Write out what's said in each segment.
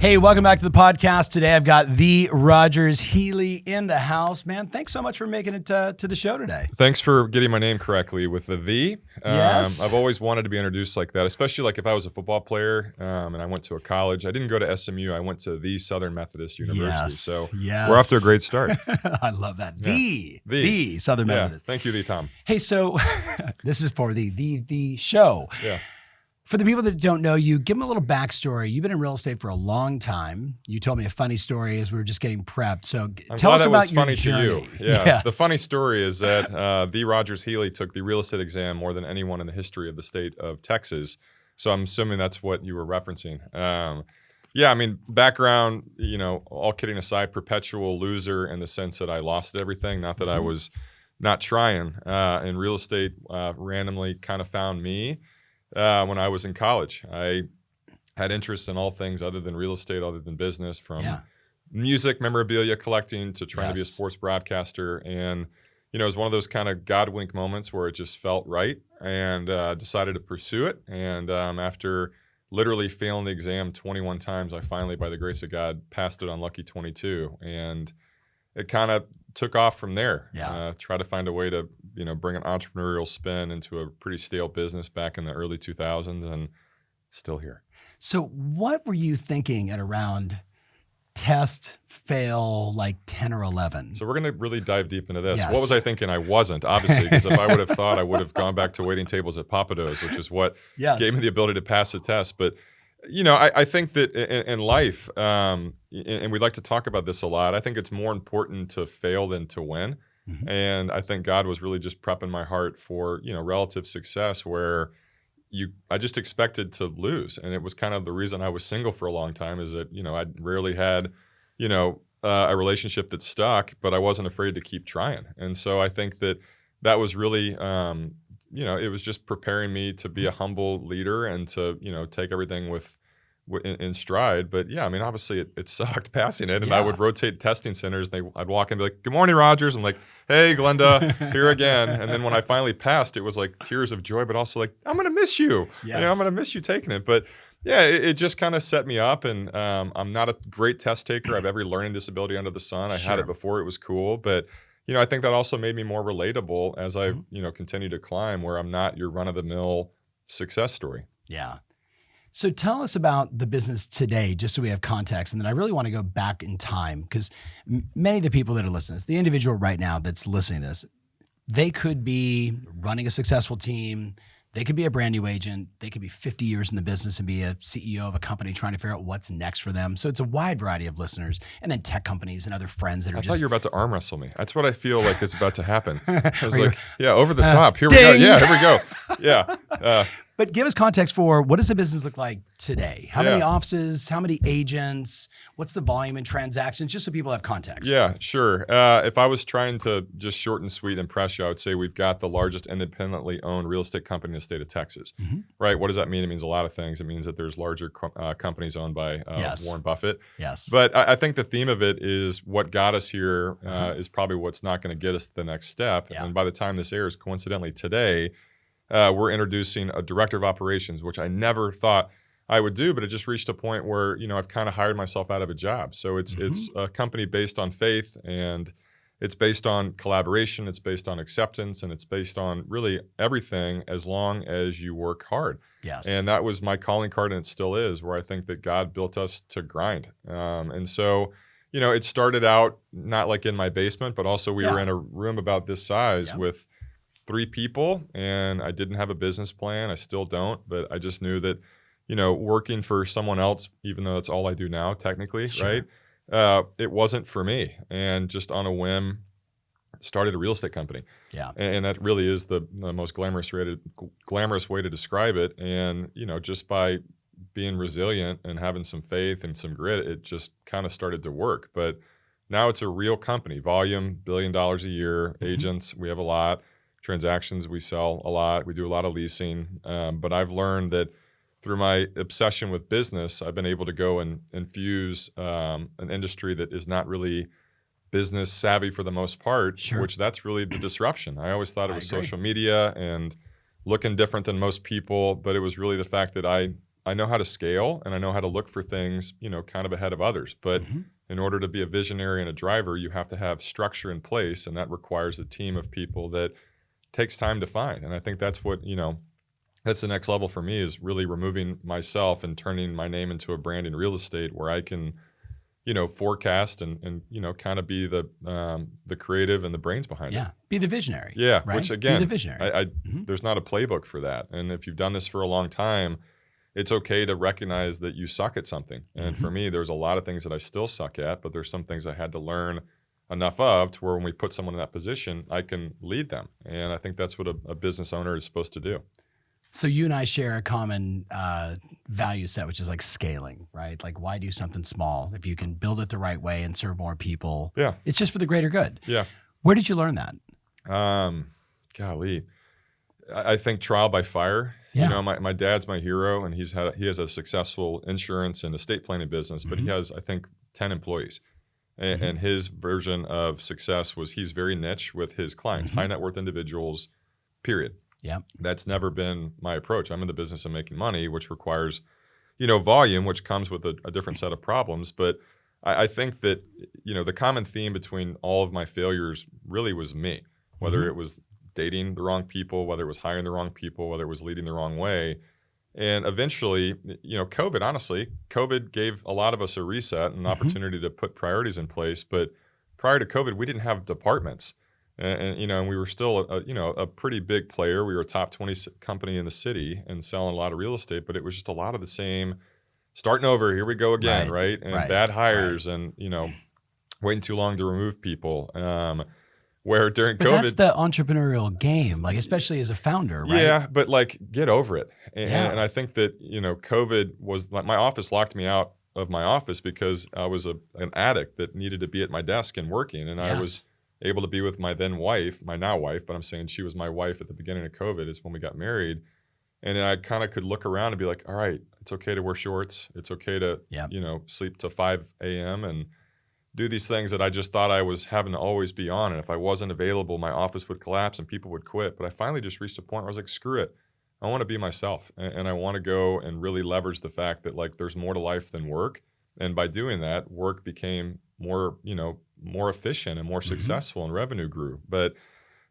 Hey, welcome back to the podcast. Today I've got the Rogers Healy in the house. Man, thanks so much for making it to the show today. Thanks for getting my name correctly with the. Yes. I've always wanted to be introduced like that, especially like if I was a football player and I went to a college. I didn't go to SMU. I went to the Southern Methodist University. Yes. So yes. we're off to a great start. I love that. Yeah. The Southern Methodist. Thank you, Tom. Hey, so this is for the show. Yeah. For the people that don't know you, give them a little backstory. You've been in real estate for a long time. You told me a funny story as we were just getting prepped. So tell us about your journey. To you. Yeah. Yes. The funny story is that the Rogers Healy took the real estate exam more than anyone in the history of the state of Texas. So I'm assuming that's what you were referencing. Yeah, I mean, background, all kidding aside, perpetual loser in the sense that I lost everything. Not that I was not trying. And real estate randomly kind of found me. When I was in college, I had interest in all things other than real estate, other than business, from music, memorabilia collecting to trying to be a sports broadcaster. And, it was one of those kind of God wink moments where it just felt right, and decided to pursue it. And after literally failing the exam 21 times, I finally, by the grace of God, passed it on lucky 22. And it kind of took off from there. Try to find a way to, bring an entrepreneurial spin into a pretty stale business back in the early 2000s, and still here. So what were you thinking at around test, fail, like 10 or 11? So we're going to really dive deep into this. Yes. What was I thinking? I wasn't, obviously, because if I would have thought, I would have gone back to waiting tables at Papado's, which is what gave me the ability to pass the test. But I think that in life, and we like to talk about this a lot, I think it's more important to fail than to win. Mm-hmm. And I think God was really just prepping my heart for, relative success, where I just expected to lose. And it was kind of the reason I was single for a long time, is that, I rarely had, a relationship that stuck, but I wasn't afraid to keep trying. And so I think that was really, it was just preparing me to be a humble leader and to, take everything in stride. But yeah, I mean, obviously it sucked passing it, and I would rotate testing centers, and I'd walk in and be like, "Good morning, Rogers." I'm like, "Hey, Glenda, here again." And then when I finally passed, it was like tears of joy, but also like, I'm going to miss you. Yes. I'm going to miss you taking it. But yeah, it just kind of set me up. And I'm not a great test taker. I have every learning disability under the sun. I had it before it was cool. But I think that also made me more relatable as I've, continued to climb, where I'm not your run-of-the-mill success story. Yeah. So tell us about the business today, just so we have context. And then I really want to go back in time, because many of the people that are listening, the individual right now that's listening to this, they could be running a successful team. They could be a brand new agent. They could be 50 years in the business and be a CEO of a company trying to figure out what's next for them. So it's a wide variety of listeners, and then tech companies and other friends that are I thought you were about to arm wrestle me. That's what I feel like is about to happen. I was you, like, over the top. Here we go. Yeah, here we go. Yeah. But give us context for, what does the business look like today? How many offices? How many agents? What's the volume in transactions? Just so people have context. Yeah, sure. If I was trying to just short and sweet impress you, I would say we've got the largest independently owned real estate company in the state of Texas. Mm-hmm. Right? What does that mean? It means a lot of things. It means that there's larger companies owned by Warren Buffett. Yes. But I think the theme of it is what got us here is probably what's not going to get us to the next step. Yeah. And by the time this airs, coincidentally today, we're introducing a director of operations, which I never thought I would do, but it just reached a point where, I've kind of hired myself out of a job. So it's a company based on faith, and it's based on collaboration, it's based on acceptance, and it's based on really everything as long as you work hard. Yes. And that was my calling card, and it still is, where I think that God built us to grind. And so, it started out not like in my basement, but also we were in a room about this size with 3 people, and I didn't have a business plan. I still don't, but I just knew that, working for someone else, even though that's all I do now, technically, right? It wasn't for me. And just on a whim, started a real estate company. Yeah. And that really is the most glamorous way to describe it. And, just by being resilient and having some faith and some grit, it just kind of started to work. But now it's a real company. Volume, $1 billion a year. Agents, we have a lot. Transactions, we sell a lot. We do a lot of leasing. But I've learned that through my obsession with business, I've been able to go and infuse an industry that is not really business savvy for the most part, which that's really the disruption. I always thought it was social media and looking different than most people, but it was really the fact that I I know how to scale and I know how to look for things, kind of ahead of others. But in order to be a visionary and a driver, you have to have structure in place, and that requires a team of people that takes time to find. And I think that's what, that's the next level for me, is really removing myself and turning my name into a brand in real estate where I can, forecast and kind of be the creative and the brains behind it. Yeah, be the visionary. Yeah, right? which again, be the visionary. There's not a playbook for that. And if you've done this for a long time, it's okay to recognize that you suck at something. And for me, there's a lot of things that I still suck at, but there's some things I had to learn enough of to where when we put someone in that position, I can lead them. And I think that's what a business owner is supposed to do. So you and I share a common value set, which is like scaling, right? Like, why do something small if you can build it the right way and serve more people? Yeah. It's just for the greater good. Yeah. Where did you learn that? Golly. I think trial by fire. Yeah. My dad's my hero, and he has a successful insurance and estate planning business, but he has, I think, 10 employees. And his version of success was he's very niche with his clients, high net worth individuals, period. Yeah. That's never been my approach. I'm in the business of making money, which requires, volume, which comes with a different set of problems. But I think that, the common theme between all of my failures really was me, whether it was dating the wrong people, whether it was hiring the wrong people, whether it was leading the wrong way. And eventually, COVID gave a lot of us a reset and an opportunity to put priorities in place. But prior to COVID, we didn't have departments. And we were still a pretty big player. We were a top 20 company in the city and selling a lot of real estate, but it was just a lot of the same, starting over, here we go again, right? And bad hires and, waiting too long to remove people. Where during but COVID, that's the entrepreneurial game, like especially as a founder, right? Yeah, but like get over it. And I think that, COVID was like, my office locked me out of my office because I was an addict that needed to be at my desk and working. And I was able to be with my then wife, my now wife, but I'm saying she was my wife at the beginning of COVID is when we got married. And then I kind of could look around and be like, all right, it's okay to wear shorts. It's okay to, sleep to 5 a.m. and do these things that I just thought I was having to always be on. And if I wasn't available, my office would collapse and people would quit. But I finally just reached a point where I was like, screw it. I want to be myself. And I want to go and really leverage the fact that like there's more to life than work. And by doing that, work became more, more efficient and more successful and revenue grew. But,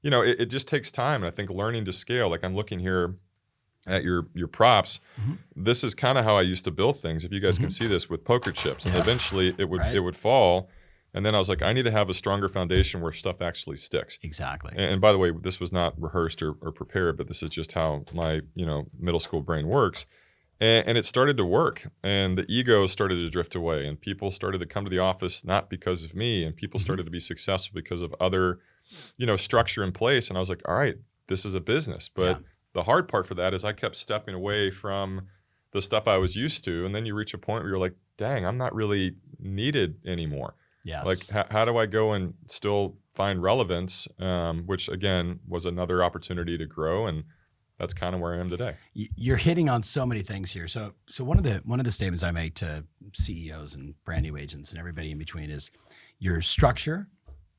it just takes time. And I think learning to scale, like I'm looking here at your props. This is kind of how I used to build things. If you guys can see this with poker chips, and eventually it would fall. And then I was like, I need to have a stronger foundation where stuff actually sticks. Exactly. And by the way, this was not rehearsed or prepared, but this is just how my middle school brain works. And it started to work, and the ego started to drift away, and people started to come to the office not because of me, and people started to be successful because of other, structure in place. And I was like, all right, this is a business, but the hard part for that is I kept stepping away from the stuff I was used to. And then you reach a point where you're like, dang, I'm not really needed anymore. Yes. Like, how do I go and still find relevance, which, again, was another opportunity to grow. And that's kind of where I am today. You're hitting on so many things here. So one of the statements I make to CEOs and brand new agents and everybody in between is your structure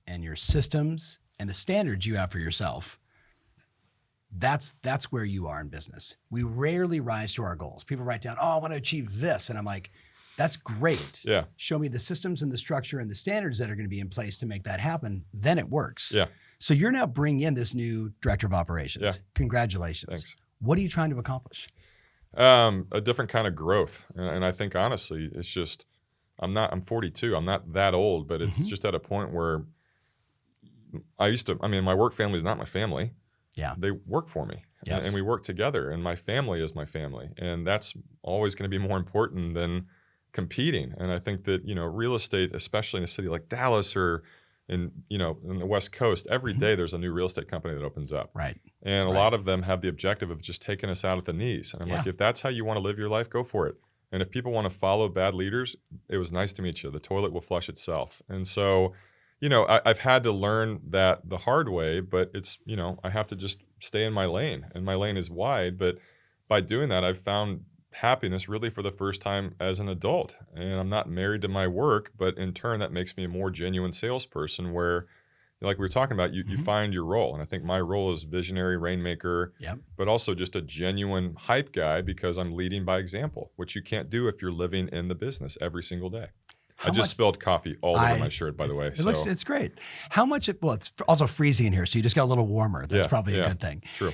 and your systems and the standards you have for yourself. That's where you are in business. We rarely rise to our goals. People write down, I want to achieve this. And I'm like, that's great. Yeah. Show me the systems and the structure and the standards that are going to be in place to make that happen. Then it works. Yeah. So you're now bringing in this new director of operations. Yeah. Congratulations. Thanks. What are you trying to accomplish? A different kind of growth. And I think, honestly, it's just, I'm 42. I'm not that old, but it's just at a point where my work family is not my family. Yeah. They work for me. Yes. And we work together, and my family is my family. And that's always going to be more important than competing. And I think that, real estate, especially in a city like Dallas or in the West Coast, every day there's a new real estate company that opens up. Right. And a lot of them have the objective of just taking us out at the knees. And I'm like, if that's how you want to live your life, go for it. And if people want to follow bad leaders, it was nice to meet you. The toilet will flush itself. And so, I've had to learn that the hard way, but it's, I have to just stay in my lane, and my lane is wide. But by doing that, I've found happiness really for the first time as an adult. And I'm not married to my work, but in turn, that makes me a more genuine salesperson where, like we were talking about, you find your role. And I think my role is visionary rainmaker, but also just a genuine hype guy because I'm leading by example, which you can't do if you're living in the business every single day. I just spilled coffee all over my shirt, by the way. It's great. How much, it's also freezing in here, so you just got a little warmer. That's probably a good thing. True.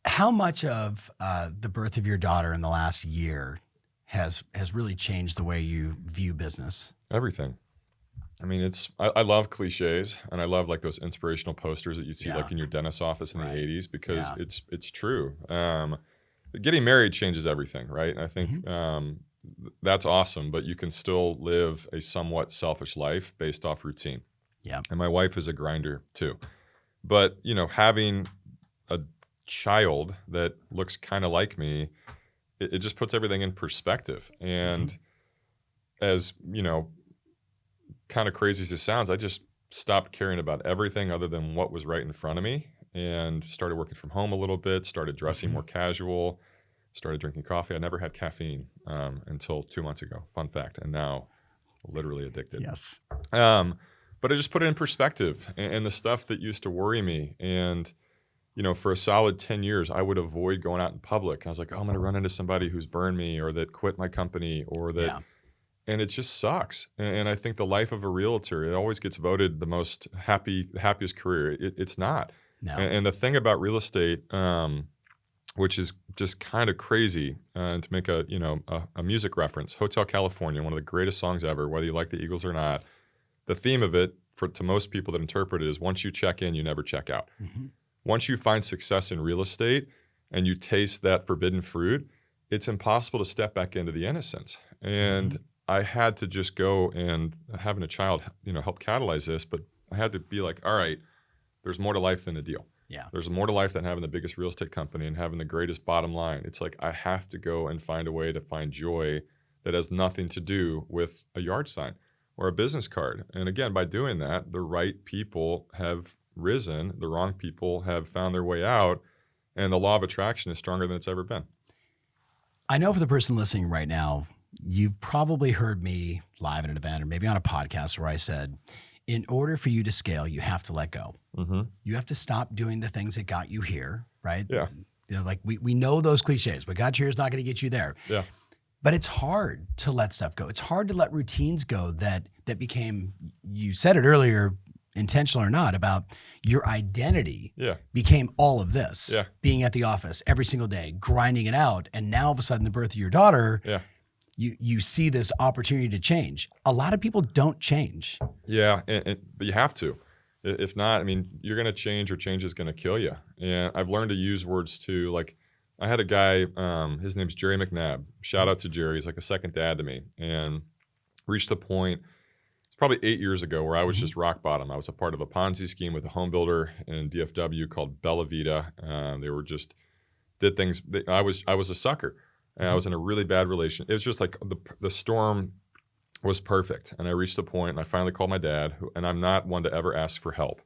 How much of the birth of your daughter in the last year has really changed the way you view business? Everything. I mean, I love cliches, and I love like those inspirational posters that you'd see like in your dentist's office in the 80s because it's true. Getting married changes everything, right? And I think that's awesome, but you can still live a somewhat selfish life based off routine. Yeah. And my wife is a grinder too. But, having a child that looks kind of like me, it just puts everything in perspective. And as, kind of crazy as it sounds, I just stopped caring about everything other than what was right in front of me and started working from home a little bit, started dressing more casual, started drinking coffee. I never had caffeine until 2 months ago. Fun fact. And now literally addicted. Yes. But I just put it in perspective and the stuff that used to worry me. And, for a solid 10 years, I would avoid going out in public. I was like, I'm going to run into somebody who's burned me or that quit my company or that... And it just sucks. And I think the life of a realtor, it always gets voted the most happiest career. It's not. No. And the thing about real estate, which is just kind of crazy, to make a music reference, Hotel California, one of the greatest songs ever, whether you like the Eagles or not. The theme of it, to most people that interpret it, is once you check in, you never check out. Once you find success in real estate and you taste that forbidden fruit, it's impossible to step back into the innocence. And I had to just go, and having a child, help catalyze this, but I had to be like, all right, there's more to life than a deal. Yeah. There's more to life than having the biggest real estate company and having the greatest bottom line. It's like, I have to go and find a way to find joy that has nothing to do with a yard sign or a business card. And again, by doing that, the right people have risen, the wrong people have found their way out, and the law of attraction is stronger than it's ever been. I know for the person listening right now, you've probably heard me live at an event or maybe on a podcast where I said, in order for you to scale, you have to let go. You have to stop doing the things that got you here, right? Yeah. Like we know those cliches. What got you here is not going to get you there. Yeah. But it's hard to let stuff go. It's hard to let routines go that became, you said it earlier, intentional or not, about your identity became all of this. Being at the office every single day, grinding it out. And now all of a sudden the birth of your daughter, you see this opportunity to change. A lot of people don't change. Yeah, but you have to. If not, I mean, you're going to change or change is going to kill you. And I've learned to use words too. Like I had a guy, his name's Jerry McNabb. Shout out to Jerry. He's like a second dad to me. And reached a point, it's probably 8 years ago, where I was just rock bottom. I was a part of a Ponzi scheme with a home builder in DFW called Bella Vita. They were just, did things. I was a sucker. And I was in a really bad relation. It was just like the storm was perfect. And I reached a point, and I finally called my dad, and I'm not one to ever ask for help.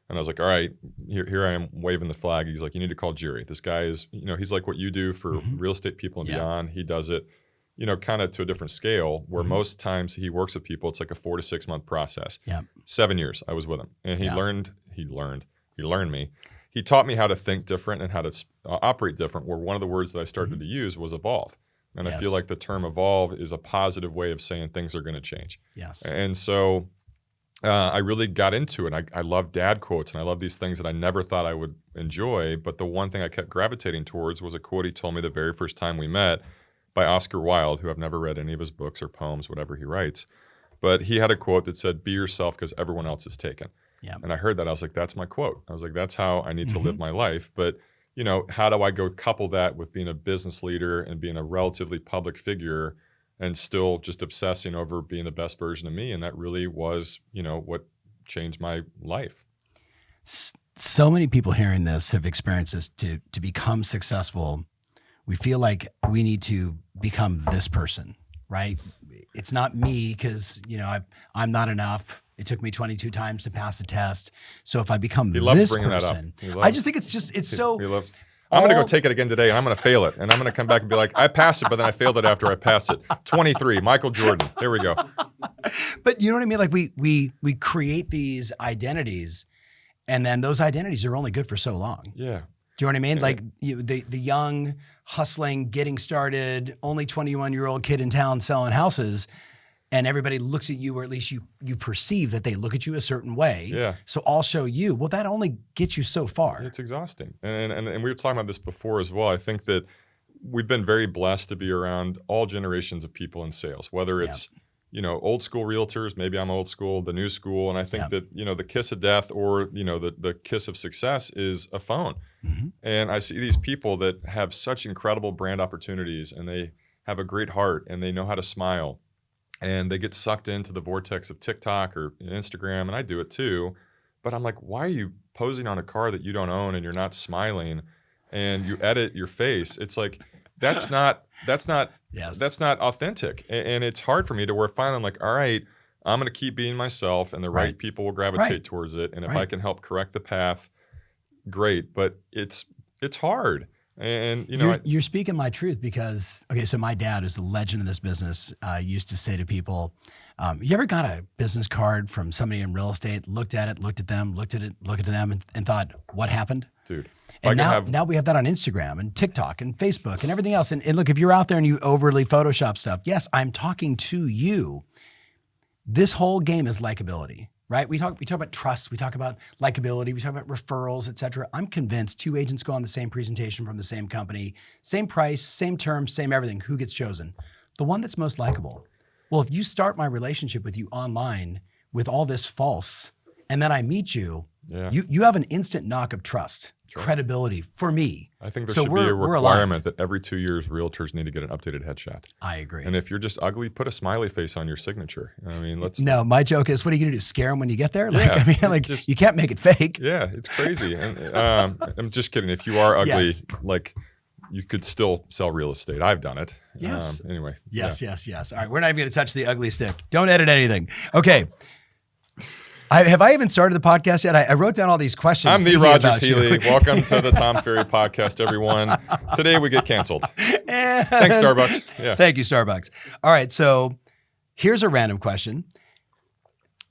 And I was like, all right, here I am waving the flag. He's like, you need to call Jerry. This guy is, he's like what you do for real estate people and beyond. He does it, kind of to a different scale, where most times he works with people, it's like a 4 to 6 month process. 7 years I was with him. And he learned me. He taught me how to think different and how to operate different, where one of the words that I started to use was evolve. And I feel like the term evolve is a positive way of saying things are going to change. And so I really got into it. I love dad quotes, and I love these things that I never thought I would enjoy. But the one thing I kept gravitating towards was a quote he told me the very first time we met by Oscar Wilde, who I've never read any of his books or poems, whatever he writes. But he had a quote that said, be yourself because everyone else is taken. And I heard that. I was like, that's my quote. I was like, that's how I need to live my life. But, how do I go couple that with being a business leader and being a relatively public figure and still just obsessing over being the best version of me? And that really was, what changed my life. So many people hearing this have experienced this. To become successful, we feel like we need to become this person, right? It's not me because, I'm not enough. It took me 22 times to pass the test. So if I become this person, I just think it's so. I'm going to go take it again today, and I'm going to fail it. And I'm going to come back and be like, I passed it, but then I failed it after I passed it. 23, Michael Jordan. There we go. But you know what I mean? Like we create these identities, and then those identities are only good for so long. Yeah. Do you know what I mean? Yeah. Like the young, hustling, getting started, only 21-year-old kid in town selling houses, and everybody looks at you, or at least you perceive that they look at you a certain way. Yeah. So I'll show you. Well, that only gets you so far. It's exhausting. And we were talking about this before as well. I think that we've been very blessed to be around all generations of people in sales, whether it's, old school realtors, maybe I'm old school, the new school. And I think that, the kiss of death or, the kiss of success is a phone. Mm-hmm. And I see these people that have such incredible brand opportunities, and they have a great heart, and they know how to smile, and they get sucked into the vortex of TikTok or Instagram. And I do it too. But I'm like, why are you posing on a car that you don't own and you're not smiling, and you edit your face? It's like, that's not authentic. And it's hard for me to where finally I'm like, all right, I'm going to keep being myself, and the right people will gravitate towards it. And if I can help correct the path, great. But it's hard. And you're speaking my truth, because so my dad, who's the legend of this business, used to say to people, you ever got a business card from somebody in real estate, looked at them, looked at them, and thought, what happened? Dude. And now we have that on Instagram and TikTok and Facebook and everything else. And look, if you're out there and you overly Photoshop stuff, yes, I'm talking to you. This whole game is likability, right? We talk about trust. We talk about likability. We talk about referrals, et cetera. I'm convinced two agents go on the same presentation from the same company, same price, same terms, same everything. Who gets chosen? The one that's most likable. Well, if you start my relationship with you online with all this false, and then I meet you, you have an instant knock of trust. Credibility for me. I think there should be a requirement that every 2 years realtors need to get an updated headshot. I agree. And if you're just ugly, put a smiley face on your signature. I mean, No, my joke is, what are you gonna do? Scare them when you get there? You can't make it fake. Yeah, it's crazy. And I'm just kidding. If you are ugly, you could still sell real estate. I've done it. Yes. Anyway. Yes. All right, we're not even gonna touch the ugly stick. Don't edit anything. Okay. Have I even started the podcast yet? I wrote down all these questions. I'm the Rogers Healy. Welcome to the Tom Ferry podcast, everyone. Today we get canceled. Thanks, Starbucks. Yeah. Thank you, Starbucks. All right, so here's a random question.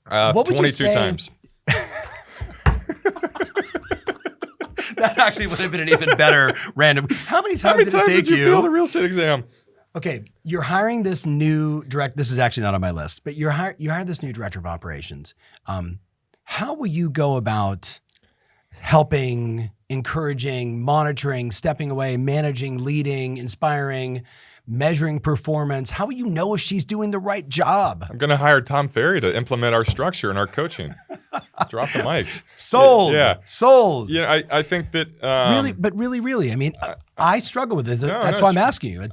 What would 22 you say? Times. That actually would have been an even better random. How many times did it take you fail the real estate exam? Okay, you're hiring this new director. This is actually not on my list, but you hired this new director of operations. How will you go about helping, encouraging, monitoring, stepping away, managing, leading, inspiring, measuring performance? How will you know if she's doing the right job? I'm going to hire Tom Ferry to implement our structure and our coaching. Drop the mics. Sold. Yeah. Sold. Yeah, I think that really. I mean, I struggle with it. That's why I'm asking you.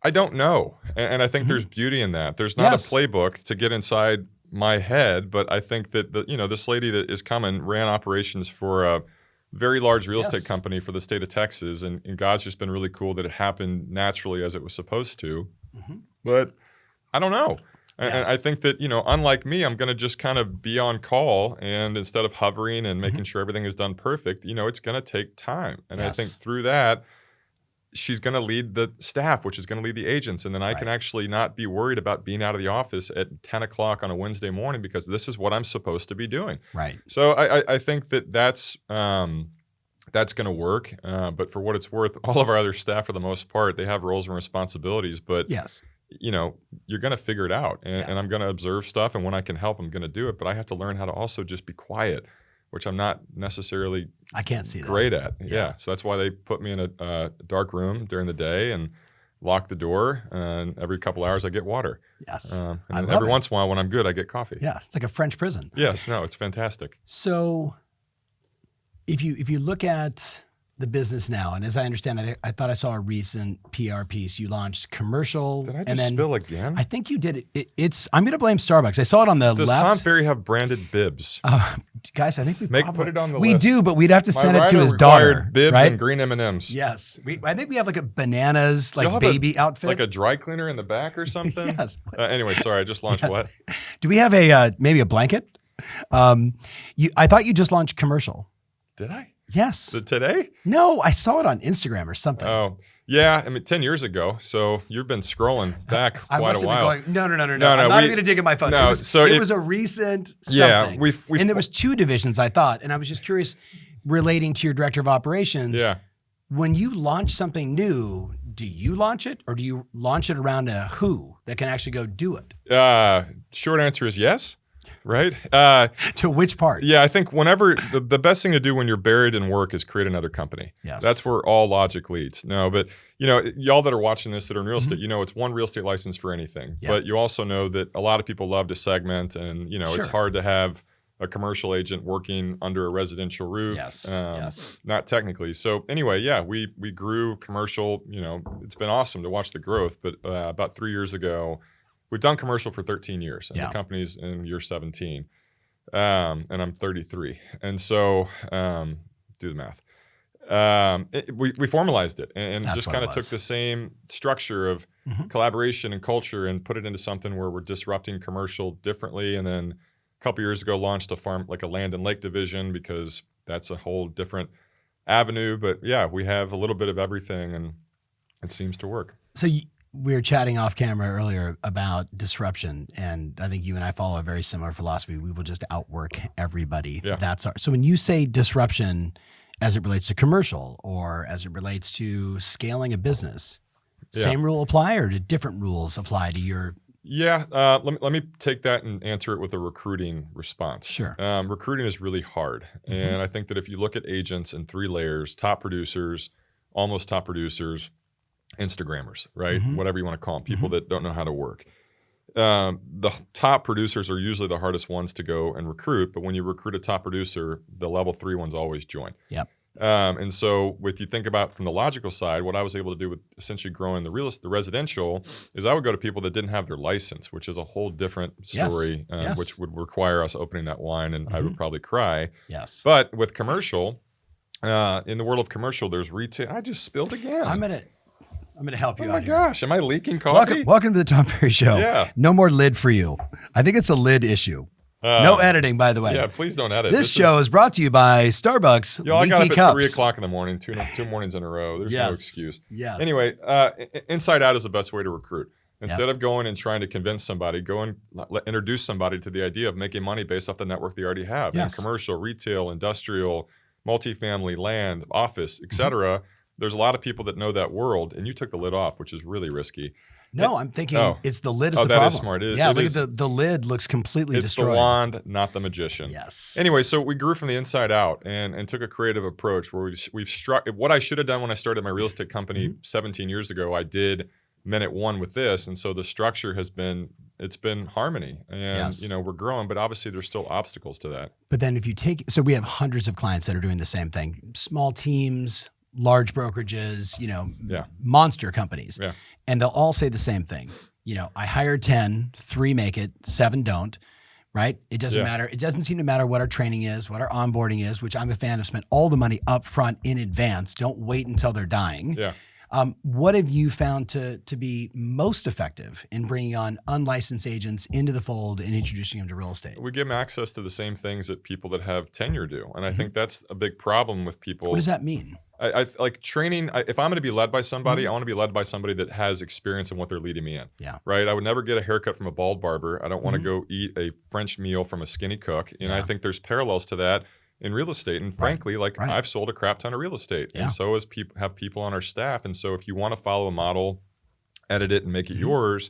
I don't know. And I think there's beauty in that. There's not a playbook to get inside my head, but I think that this lady that is coming ran operations for a very large real estate company for the state of Texas, and God's just been really cool that it happened naturally as it was supposed to. Mm-hmm. But I don't know. And I think that, unlike me, I'm going to just kind of be on call, and instead of hovering and making sure everything is done perfect, it's going to take time. And I think through that, she's going to lead the staff, which is going to lead the agents. And then I can actually not be worried about being out of the office at 10 o'clock on a Wednesday morning, because this is what I'm supposed to be doing. Right. So I think that's going to work. But for what it's worth, all of our other staff, for the most part, they have roles and responsibilities. But you're going to figure it out. And I'm going to observe stuff. And when I can help, I'm going to do it. But I have to learn how to also just be quiet, which I'm not necessarily great at. Yeah. So that's why they put me in a dark room during the day and lock the door. And every couple hours I get water. Yes. And every once in a while when I'm good, I get coffee. Yeah. It's like a French prison. Yes. No, it's fantastic. So if you look at the business now, and as I understand it, I thought I saw a recent PR piece. You launched commercial. Did I just spill again? I think you did. I'm going to blame Starbucks. I saw it on the left. Does Tom Ferry have branded bibs? Guys, I think we put it on the list. We do, but we'd have to send it to his daughter. Bibs right? and green M&Ms. Yes. I think we have like a bananas baby outfit. Like a dry cleaner in the back or something? Yes. Anyway, sorry, I just launched what? Do we have maybe a blanket? I thought you just launched commercial. Did I? Yes. Today? No, I saw it on Instagram or something. Oh, Yeah, I mean, 10 years ago. So you've been scrolling back I quite must a have while. been going, no. I'm not even going to dig at my phone. No, it was a recent something. Yeah, and there was 2 divisions, I thought. And I was just curious, relating to your director of operations. Yeah. When you launch something new, do you launch it or do you launch it around a who that can actually go do it? Short answer is yes. Right? To which part? Yeah, I think whenever the best thing to do when you're buried in work is create another company. Yes. That's where all logic leads. No, but y'all that are watching this that are in real estate, it's one real estate license for anything. Yep. But you also know that a lot of people love to segment, and Sure. It's hard to have a commercial agent working under a residential roof. Yes. Not technically. So anyway, yeah, we grew commercial. It's been awesome to watch the growth. But about 3 years ago, we've done commercial for 13 years, and the company's in year 17, and I'm 33. And so, do the math. We formalized it and just kind of took the same structure of collaboration and culture and put it into something where we're disrupting commercial differently. And then a couple years ago, launched a farm, like a land and lake division, because that's a whole different avenue. But yeah, we have a little bit of everything, and it seems to work. So we were chatting off camera earlier about disruption, and I think you and I follow a very similar philosophy. We will just outwork everybody. Yeah. So when you say disruption as it relates to commercial or as it relates to scaling a business, same rule apply, or do different rules apply to your? Yeah, let me take that and answer it with a recruiting response. Sure. Recruiting is really hard. And I think that if you look at agents in 3 layers, top producers, almost top producers, Instagrammers, right? Whatever you want to call them, people that don't know how to work. The top producers are usually the hardest ones to go and recruit, but when you recruit a top producer, the level 3 ones always join. Yep. And so if you think about from the logical side, what I was able to do with essentially growing the residential is I would go to people that didn't have their license, which is a whole different story, which would require us opening that wine, and I would probably cry. Yes. But with commercial, in the world of commercial, there's retail. I just spilled again. I'm gonna help you out here. Oh my gosh, am I leaking coffee? Welcome to the Tom Ferry Show. Yeah. No more lid for you. I think it's a lid issue. No editing, by the way. Yeah, please don't edit. This show is brought to you by Starbucks. I got up cups. at 3 o'clock in the morning, two mornings in a row. There's no excuse. Yes. Anyway, inside out is the best way to recruit. Instead of going and trying to convince somebody, go and introduce somebody to the idea of making money based off the network they already have. Yes. In commercial, retail, industrial, multifamily, land, office, etc. There's a lot of people that know that world, and you took the lid off, which is really risky. No, I'm thinking it's the lid is the that problem. Is smart. Look at the lid looks completely destroyed. It's the wand, not the magician. Yes. Anyway, so we grew from the inside out and took a creative approach where we've struck what I should have done when I started my real estate company 17 years ago. I did minute 1 with this, and so the structure has been harmony, and we're growing, but obviously there's still obstacles to that. But then if you so we have hundreds of clients that are doing the same thing, small teams, large brokerages, monster companies. Yeah. And they'll all say the same thing. I hired 10, 3 make it, 7 don't, right? It doesn't matter. It doesn't seem to matter what our training is, what our onboarding is, which I'm a fan of. Spend all the money up front in advance. Don't wait until they're dying. Yeah. What have you found to be most effective in bringing on unlicensed agents into the fold and introducing them to real estate? We give them access to the same things that people that have tenure do. And I think that's a big problem with people. What does that mean? I like training. If I'm going to be led by somebody, I want to be led by somebody that has experience in what they're leading me in. Yeah. Right. I would never get a haircut from a bald barber. I don't want to go eat a French meal from a skinny cook. And I think there's parallels to that in real estate. And frankly, I've sold a crap ton of real estate, and so has have people on our staff. And so if you want to follow a model, edit it and make it yours,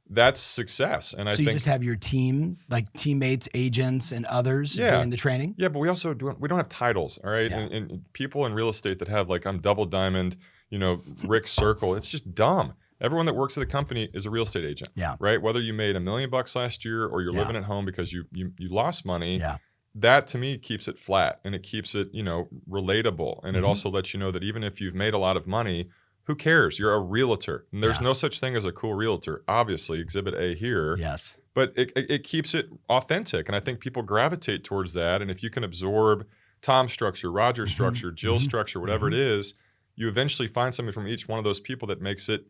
that's success. And I think you just have your team, like teammates, agents, and others doing the training? Yeah, but we also we don't have titles, all right? Yeah. And people in real estate that have I'm double diamond, Rick Circle, it's just dumb. Everyone that works at the company is a real estate agent, right? Whether you made $1 million last year or you're living at home because you lost money, that to me keeps it flat, and it keeps it, relatable. And it also lets you know that even if you've made a lot of money, who cares? You're a realtor. And there's no such thing as a cool realtor. Obviously, Exhibit A here. Yes. But it keeps it authentic. And I think people gravitate towards that. And if you can absorb Tom's structure, Roger's structure, Jill's structure, whatever it is, you eventually find something from each one of those people that makes it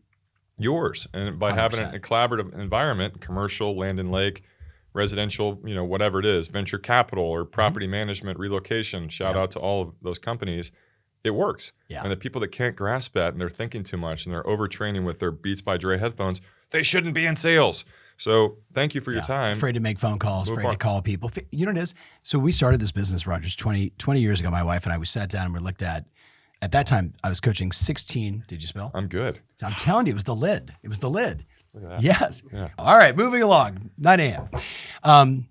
yours. And by 100%. Having a collaborative environment, commercial, land and lake, residential, whatever it is, venture capital or property management, relocation, shout out to all of those companies. it works. Yeah. And the people that can't grasp that and they're thinking too much and they're overtraining with their Beats by Dre headphones, they shouldn't be in sales. So thank you for your time. Afraid to make phone calls, afraid to call people. You know what it is? So we started this business, Rogers, 20 years ago. My wife and I, we sat down and we looked at that time, I was coaching 16. Did you spell? I'm good. I'm telling you, it was the lid. It was the lid. Look at that. Yes. Yeah. All right, moving along, 9 a.m.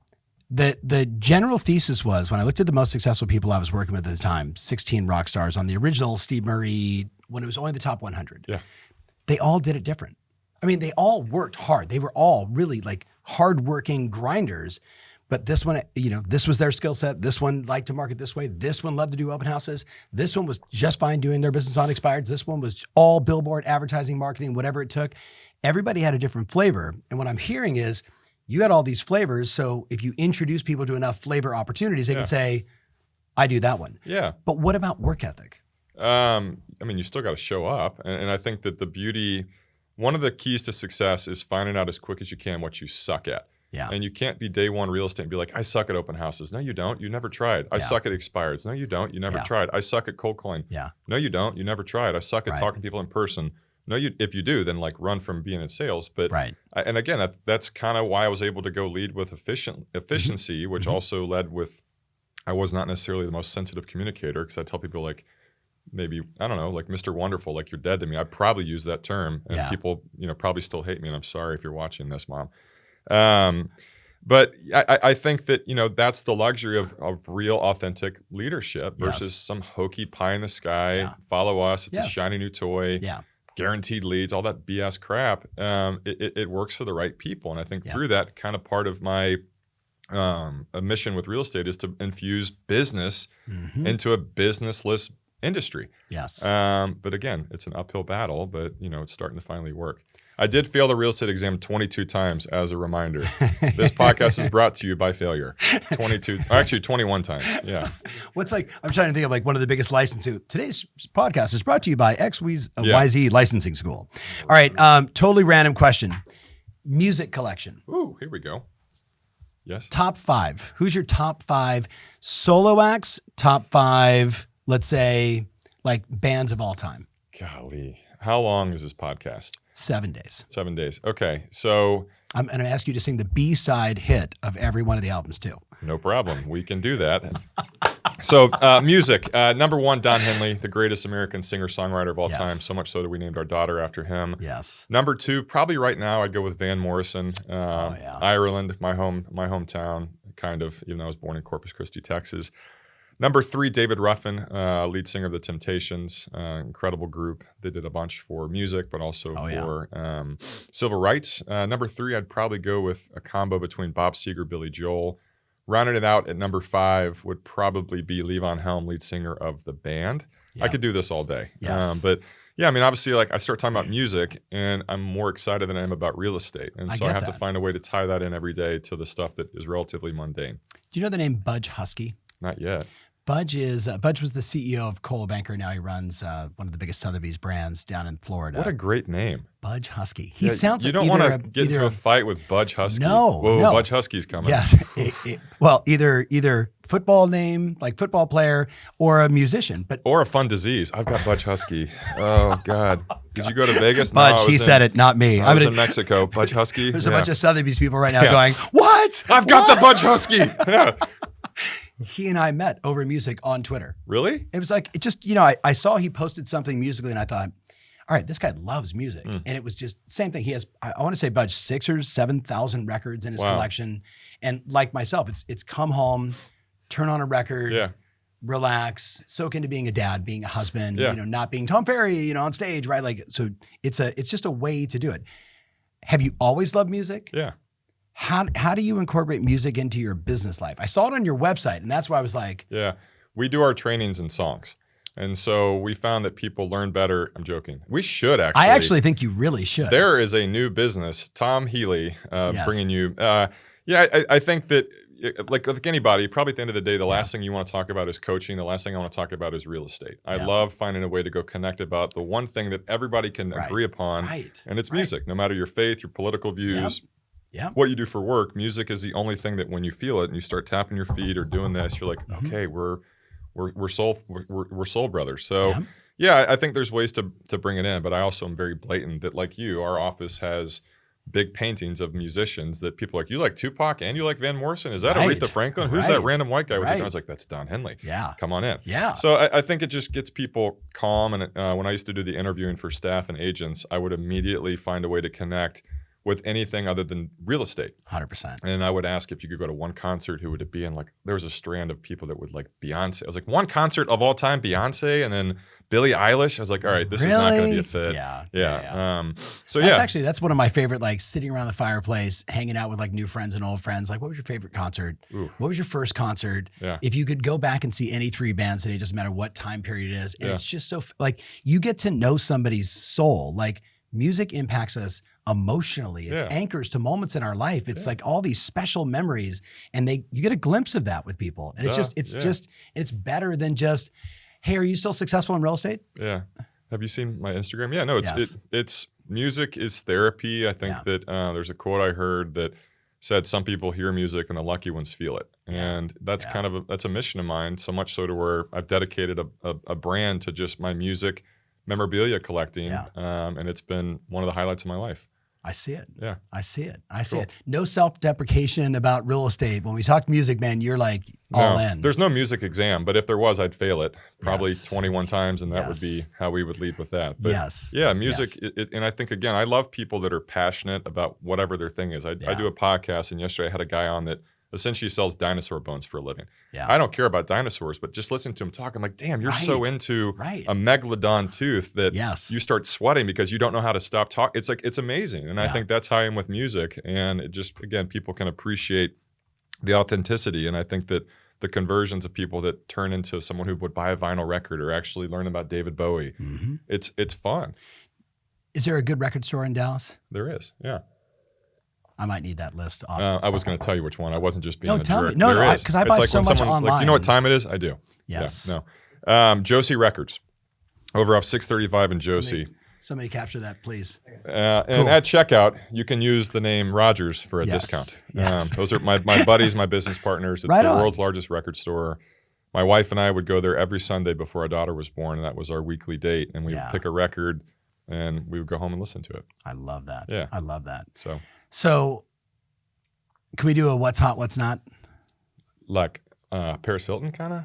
The general thesis was, when I looked at the most successful people I was working with at the time, 16 rock stars on the original Steve Murray, when it was only the top 100. Yeah. They all did it different. I mean, they all worked hard. They were all really like hardworking grinders. But this one, this was their skill set. This one liked to market this way. This one loved to do open houses. This one was just fine doing their business on expireds. This one was all billboard, advertising, marketing, whatever it took. Everybody had a different flavor. And what I'm hearing is you had all these flavors. So if you introduce people to enough flavor opportunities, they can say, I do that one. Yeah. But what about work ethic? I mean, you still got to show up. And I think that one of the keys to success is finding out as quick as you can what you suck at. Yeah. And you can't be day one real estate and be like, I suck at open houses. No, you don't. You never tried. I suck at expireds. No, you don't. You never tried. I suck at cold calling. Yeah. No, you don't. You never tried. I suck at talking to people in person. No, if you do, then like run from being in sales. But and again, that's kind of why I was able to go lead with efficiency, which also led with, I was not necessarily the most sensitive communicator, because I tell people like, maybe, I don't know, like Mr. Wonderful, like you're dead to me. I probably use that term, and people, probably still hate me. And I'm sorry if you're watching this, Mom. But I think that, that's the luxury of real authentic leadership versus some hokey pie in the sky, follow us, it's a shiny new toy, guaranteed leads, all that BS crap. It works for the right people. And I think through that, kind of part of my mission with real estate is to infuse business into a businessless industry. Yes. But again, it's an uphill battle, but it's starting to finally work. I did fail the real estate exam 22 times as a reminder. This podcast is brought to you by failure. 21 times. Yeah. I'm trying to think of like one of the biggest licensing. Today's podcast is brought to you by YZ Licensing School. All right. Totally random question. Music collection. Ooh, here we go. Yes. Top 5. Who's your top 5 solo acts? Top 5, let's say, like bands of all time. Golly. How long is this podcast? 7 days. 7 days. Okay. So I'm going to ask you to sing the B-side hit of every one of the albums too. No problem. We can do that. So music. Number 1, Don Henley, the greatest American singer-songwriter of all time. So much so that we named our daughter after him. Yes. Number 2, probably right now, I'd go with Van Morrison. Ireland, my hometown, kind of, even though I was born in Corpus Christi, Texas. Number 3, David Ruffin, lead singer of The Temptations, incredible group. They did a bunch for music, but also for civil rights. Number 3, I'd probably go with a combo between Bob Seger, Billy Joel. Rounding it out at number 5 would probably be Levon Helm, lead singer of the band. I could do this all day. Yes. But yeah, I mean, obviously, like I start talking about music, and I'm more excited than I am about real estate. And so I have to find a way to tie that in every day to the stuff that is relatively mundane. Do you know the name Budge Husky? Not yet. Budge was the CEO of Coldwell Banker. Now he runs one of the biggest Sotheby's brands down in Florida. What a great name. Budge Husky. He sounds like you don't want to get into a fight with Budge Husky. No. Budge Husky's coming. Yes. Well, either football name, like football player, or a musician. Or a fun disease. I've got Budge Husky. Oh, God. Did you go to Vegas? Budge, he said it, not me. I was in Mexico. Budge Husky. There's a bunch of Sotheby's people right now going, what? I've got the Budge Husky. Yeah. He and I met over music on Twitter. Really? It was like, I saw he posted something musically and I thought, all right, this guy loves music. And it was just same thing. He has, I want to say, Budge, 6,000 or 7,000 records in his collection. And like myself, it's come home, turn on a record, relax, soak into being a dad, being a husband, not being Tom Ferry, on stage, right? Like, so it's just a way to do it. Have you always loved music? Yeah. How do you incorporate music into your business life? I saw it on your website, and that's why I was like... Yeah, we do our trainings in songs. And so we found that people learn better. I'm joking. We should actually. I actually think you really should. There is a new business, Tom Healy, bringing you... I think that, like anybody, probably at the end of the day, the last thing you want to talk about is coaching. The last thing I want to talk about is real estate. I love finding a way to go connect about the one thing that everybody can agree upon, and it's music. No matter your faith, your political views... what you do for work, music is the only thing that when you feel it and you start tapping your feet or doing this, you're like, okay, we're we're soul brothers. So yeah, I think there's ways to bring it in, but I also am very blatant that, like you, our office has big paintings of musicians that people are like, you like Tupac and you like Van Morrison? Is that Aretha Franklin? Who's that random white guy with I was like, that's Don Henley. Yeah. Come on in. Yeah. So I think it just gets people calm. And when I used to do the interviewing for staff and agents, I would immediately find a way to connect with anything other than real estate. 100%. And I would ask if you could go to one concert, who would it be? And like, there was a strand of people that would like Beyonce. I was like, one concert of all time, Beyonce, and then Billie Eilish. I was like, all right, this is not going to be a fit. Yeah. So that's one of my favorite, like sitting around the fireplace, hanging out with like new friends and old friends. Like, what was your favorite concert? Ooh. What was your first concert? Yeah. If you could go back and see any three bands today, it doesn't matter what time period it is. And it's just so like, you get to know somebody's soul. Like, music impacts us emotionally. It's anchors to moments in our life. It's like all these special memories, and you get a glimpse of that with people. And it's better than just, hey, are you still successful in real estate? Yeah. Have you seen my Instagram? Yeah, no, it's music is therapy. I think that there's a quote I heard that said some people hear music and the lucky ones feel it. And that's kind of that's a mission of mine, so much so to where I've dedicated a brand to just my music memorabilia collecting. And it's been one of the highlights of my life. I see it. Yeah. I see it. No self-deprecation about real estate. When we talk music, man, you're like all in. There's no music exam, but if there was, I'd fail it probably 21 times, and that would be how we would lead with that. But yeah, music. And I think, again, I love people that are passionate about whatever their thing is. I do a podcast, and yesterday I had a guy on that essentially sells dinosaur bones for a living. Yeah. I don't care about dinosaurs, but just listening to him talk, I'm like, damn, you're so into a megalodon tooth that you start sweating because you don't know how to stop talking. It's like, it's amazing. And I think that's how I am with music. And it just, again, people can appreciate the authenticity. And I think that the conversions of people that turn into someone who would buy a vinyl record or actually learn about David Bowie, it's fun. Is there a good record store in Dallas? There is, yeah. I might need that list. I was going to tell you which one. I wasn't just being a jerk. Tell me. No, because I buy so much online. Like, you know what time it is? I do. Yes. Yeah, no. Josie Records, over off 635 in Josie. Somebody capture that, please. And at checkout, you can use the name Rogers for a discount. Yes. Those are my buddies, my business partners. It's the world's largest record store. My wife and I would go there every Sunday before our daughter was born, and that was our weekly date. And we would pick a record, and we would go home and listen to it. I love that. Yeah. I love that. So can we do a what's hot, what's not? Like Paris Hilton kind of?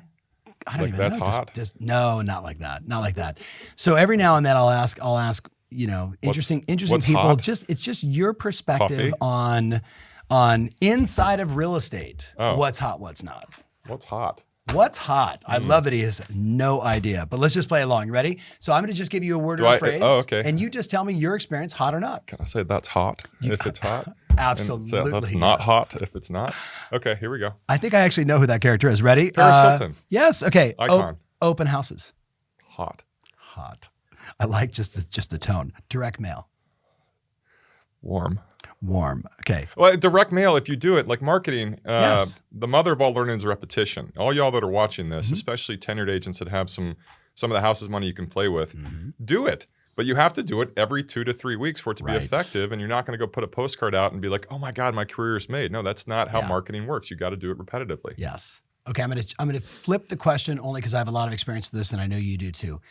I don't like even that's know. hot? No, not like that. Not like that. So every now and then I'll ask, interesting people. Hot? It's just your perspective on inside of real estate. What's hot, what's not? What's hot? What's hot? I love that he has no idea, but let's just play along. You ready? So I'm going to just give you a word or a phrase. Okay. And you just tell me your experience, hot or not. Can I say that's hot if it's hot? Absolutely. That's not hot if it's not. Okay, here we go. I think I actually know who that character is. Ready? Paris Hilton. Yes. Okay. Icon. Open houses. Hot. I like just the tone. Direct mail. Warm. Okay. Well, direct mail, if you do it like marketing, the mother of all learning is repetition. All y'all that are watching this, especially tenured agents that have some of the house's money you can play with, do it. But you have to do it every 2 to 3 weeks for it to be effective. And you're not going to go put a postcard out and be like, oh my God, my career is made. No, that's not how marketing works. You got to do it repetitively. Yes. Okay. I'm gonna flip the question only because I have a lot of experience with this, and I know you do too.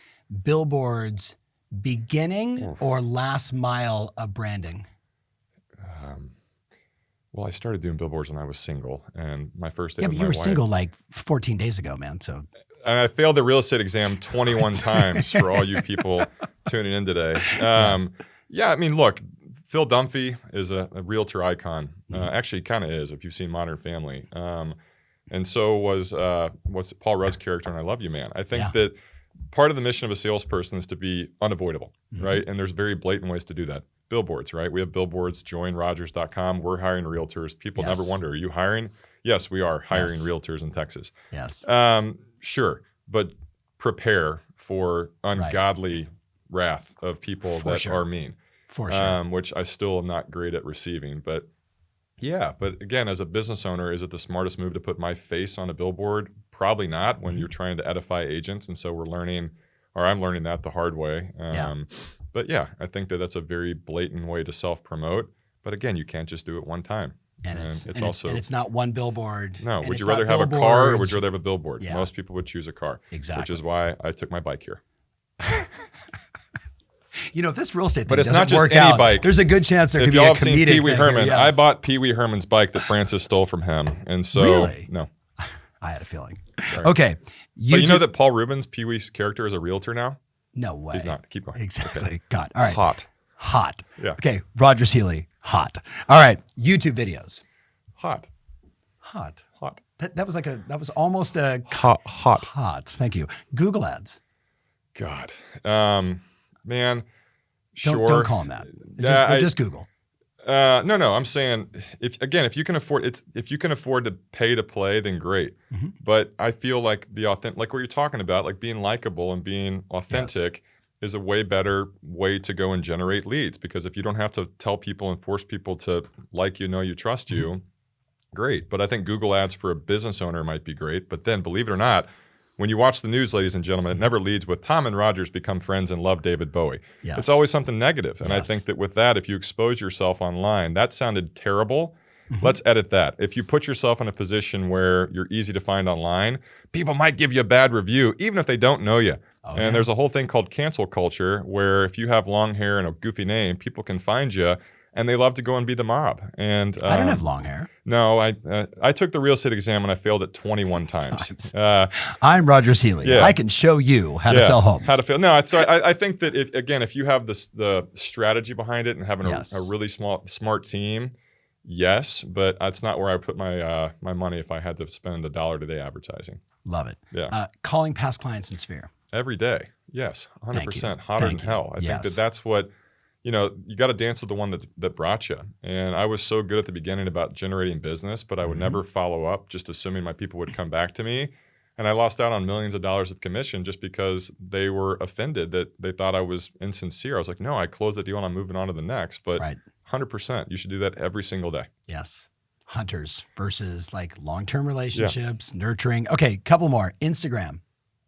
Billboards, beginning or last mile of branding? Well, I started doing billboards when I was single, and my first day. Yeah, with but you my were wife, single like 14 days ago, man. So. And I failed the real estate exam 21 times for all you people tuning in today. Yeah, I mean, look, Phil Dunphy is a realtor icon. Actually, kind of is if you've seen Modern Family. And so was what's Paul Rudd's character in I Love You, Man. I think that part of the mission of a salesperson is to be unavoidable, right? And there's very blatant ways to do that. Billboards, right? We have billboards, joinrogers.com. We're hiring realtors. People never wonder, are you hiring? Yes, we are hiring realtors in Texas. Yes. Sure, but prepare for ungodly wrath of people that are mean. For sure. Which I still am not great at receiving. But yeah, but again, as a business owner, is it the smartest move to put my face on a billboard? Probably not when you're trying to edify agents. And so I'm learning that the hard way. But yeah, I think that that's a very blatant way to self-promote. But again, you can't just do it one time. And it's also and it's not one billboard. No, and would it's you rather not have a car or would billboards. you rather have a billboard? Yeah. Most people would choose a car. Exactly. Which is why I took my bike here. You know, if this real estate thing But it's doesn't not just work any out, bike. there's a good chance there If could be y'all a have seen comedic Pee Wee thing Herman, here. I Yes. bought Pee Wee Herman's bike that Francis stole from him. And so, Really? no. I had a feeling. Sorry. Okay. But you know that Paul Rubens, Pee Wee's character, is a realtor now? No way. He's not. Keep going. Exactly. Okay. God. All right. Hot. Yeah. Okay. Rogers Healy. Hot. All right. YouTube videos. Hot. That was almost a Hot. Thank you. Google ads. God. Man. Don't call them that. Yeah, Just Google. No. I'm saying if you can afford it, if you can afford to pay to play, then great. Mm-hmm. But I feel like like what you're talking about, like being likable and being authentic is a way better way to go and generate leads. Because if you don't have to tell people and force people to like you, know you, trust you, great. But I think Google ads for a business owner might be great. But then, believe it or not, when you watch the news, ladies and gentlemen, it never leads with Tom and Rogers become friends and love David Bowie. Yes. It's always something negative. And Yes. I think that with that, if you expose yourself online, that sounded terrible. Let's edit that. If you put yourself in a position where you're easy to find online, people might give you a bad review, even if they don't know you. And there's a whole thing called cancel culture, where if you have long hair and a goofy name, people can find you. And they love to go and be the mob. And I don't have long hair. No, I took the real estate exam and I failed it 21 times. I'm Rogers Healy. Yeah. I can show you how to sell homes. How to fail? No, so I think that if you have the strategy behind it and having a really smart team, yes, but that's not where I put my money if I had to spend $1 today advertising. Love it. Yeah. Calling past clients in Sphere. Every day, yes, 100%, hotter than hell. I think that's what. You got to dance with the one that brought you. And I was so good at the beginning about generating business, but I would never follow up, just assuming my people would come back to me. And I lost out on millions of dollars of commission just because they were offended that they thought I was insincere. I was like, no, I closed the deal and I'm moving on to the next. But 100%, you should do that every single day. Yes. Hunters versus like long-term relationships, nurturing. Okay, couple more. Instagram.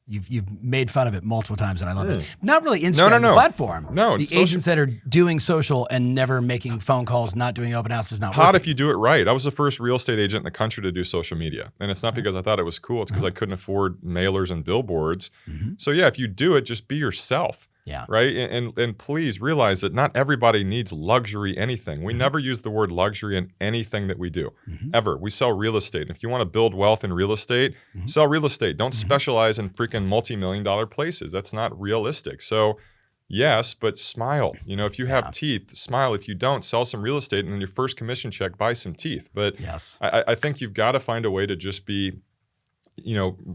You've made fun of it multiple times, and I love it. Not really Instagram, the platform. No, the agents that are doing social and never making phone calls, not doing open houses, not hot working. if you do it right. I was the first real estate agent in the country to do social media, and it's not because I thought it was cool. It's because I couldn't afford mailers and billboards. So yeah, if you do it, just be yourself. Yeah. Right. And please realize that not everybody needs luxury anything. We never use the word luxury in anything that we do, ever. We sell real estate. If you want to build wealth in real estate, sell real estate. Don't specialize in freaking multi-million-dollar places. That's not realistic. So yes, but smile. If you have teeth, smile. If you don't, sell some real estate, and in your first commission check, buy some teeth. But I think you've got to find a way to just be,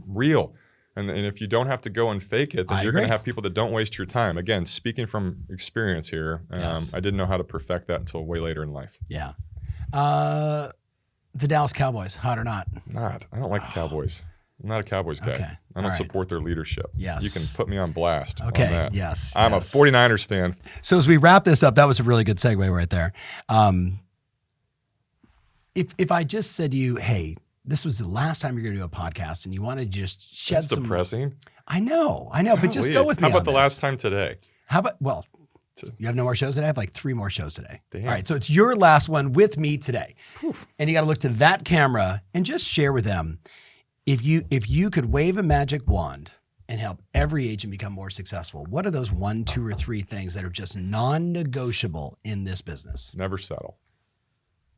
real. And if you don't have to go and fake it, then you're going to have people that don't waste your time. Again, speaking from experience here, I didn't know how to perfect that until way later in life. Yeah. The Dallas Cowboys, hot or not? Not. I don't like the Cowboys. I'm not a Cowboys guy. Okay. I don't support their leadership. Yes. You can put me on blast on Okay. that. Yes. I'm a 49ers fan. So as we wrap this up, that was a really good segue right there. If I just said to you, hey, this was the last time you're going to do a podcast, and you want to just shed That's depressing. I know, but just go with me. How about on the this. last time today? You have no more shows today? I have like 3 more shows today. Damn. All right, so it's your last one with me today. Whew. And you got to look to that camera and just share with them. If you could wave a magic wand and help every agent become more successful, what are those 1, 2, or 3 things that are just non-negotiable in this business? Never settle.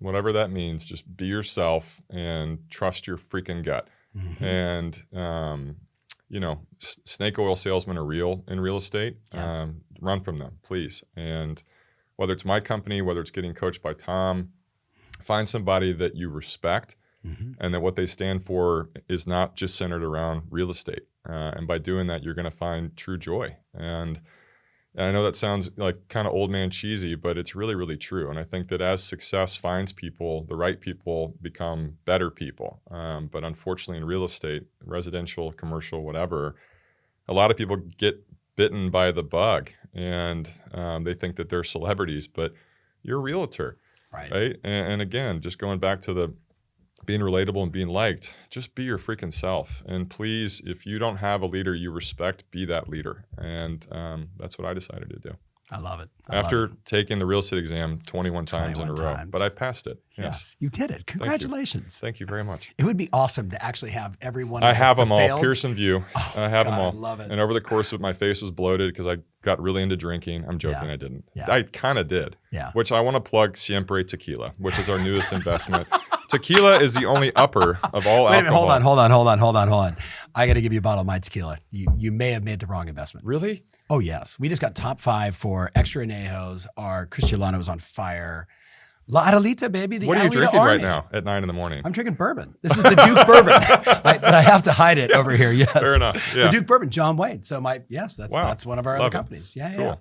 Whatever that means, just be yourself and trust your freaking gut. And, snake oil salesmen are real in real estate. Run from them, please. And whether it's my company, whether it's getting coached by Tom, find somebody that you respect and that what they stand for is not just centered around real estate. And by doing that, you're going to find true joy. And I know that sounds like kind of old man cheesy, but it's really, really true. And I think that as success finds people, the right people become better people. But unfortunately in real estate, residential, commercial, whatever, a lot of people get bitten by the bug and they think that they're celebrities, but you're a realtor, right? And again, just going back to the being relatable and being liked, just be your freaking self. And please, if you don't have a leader you respect, be that leader. And that's what I decided to do. I love it. After taking the real estate exam 21 times in a row. times. But I passed it. Yes. You did it. Congratulations. Thank you very much. It would be awesome to actually have everyone. I have them all. Pearson View. Oh, I have them all. I love it. And over the course of my face was bloated because I got really into drinking. I'm joking. I didn't. Yeah. I kind of did. Yeah. Which I want to plug Siempre Tequila, which is our newest investment. Tequila is the only upper of all alcohol. Wait a minute, hold on. I got to give you a bottle of my tequila. You may have made the wrong investment. Really? Oh, yes. We just got top 5 for Extra Anejos. Our Cristiano was on fire. La Adelita, baby. The What are you Adelita drinking Army. right now at 9 in the morning? I'm drinking bourbon. This is the Duke bourbon. But I have to hide it over here. Yes. Fair enough. Yeah. The Duke bourbon, John Wayne. So that's one of our other companies. Yeah, cool. yeah.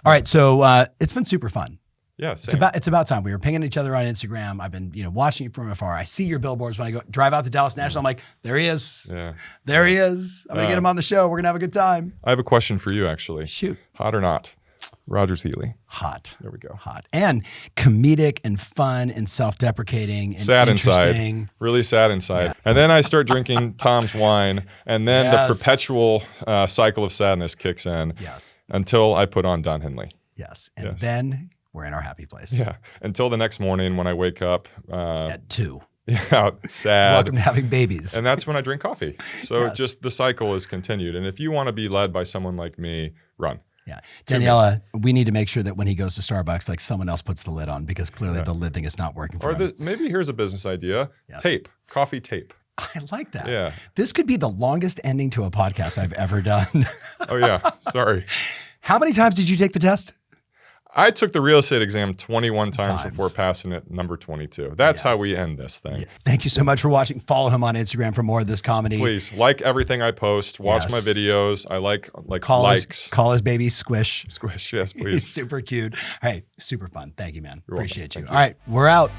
All right. So it's been super fun. Yeah, same. It's about time. We were pinging each other on Instagram. I've been, watching you from afar. I see your billboards when I drive out to Dallas National. I'm like, there he is. Yeah. There he is. I'm gonna get him on the show. We're gonna have a good time. I have a question for you, actually. Shoot. Hot or not? Rogers Healy. Hot. There we go. Hot. And comedic and fun and self-deprecating and sad interesting. Inside. Really sad inside. Yeah. And then I start drinking Tom's wine, and then the perpetual cycle of sadness kicks in. Yes. Until I put on Don Henley. Yes. And then we're in our happy place. Yeah. Until the next morning when I wake up. At 2. Yeah, sad. Welcome to having babies. And that's when I drink coffee. So just the cycle is continued. And if you want to be led by someone like me, run. Yeah. Daniela, we need to make sure that when he goes to Starbucks, like someone else puts the lid on because clearly the lid thing is not working for him. Maybe here's a business idea. Yes. Tape. Coffee tape. I like that. Yeah. This could be the longest ending to a podcast I've ever done. Oh, yeah. Sorry. How many times did you take the test? I took the real estate exam 21 times before passing it, number 22. That's how we end this thing. Yeah. Thank you so much for watching. Follow him on Instagram for more of this comedy. Please like everything I post. Watch my videos. I like likes. Call his baby Squish. Squish, yes, please. He's super cute. Hey, super fun. Thank you, man. You're Appreciate welcome. you. All right, we're out.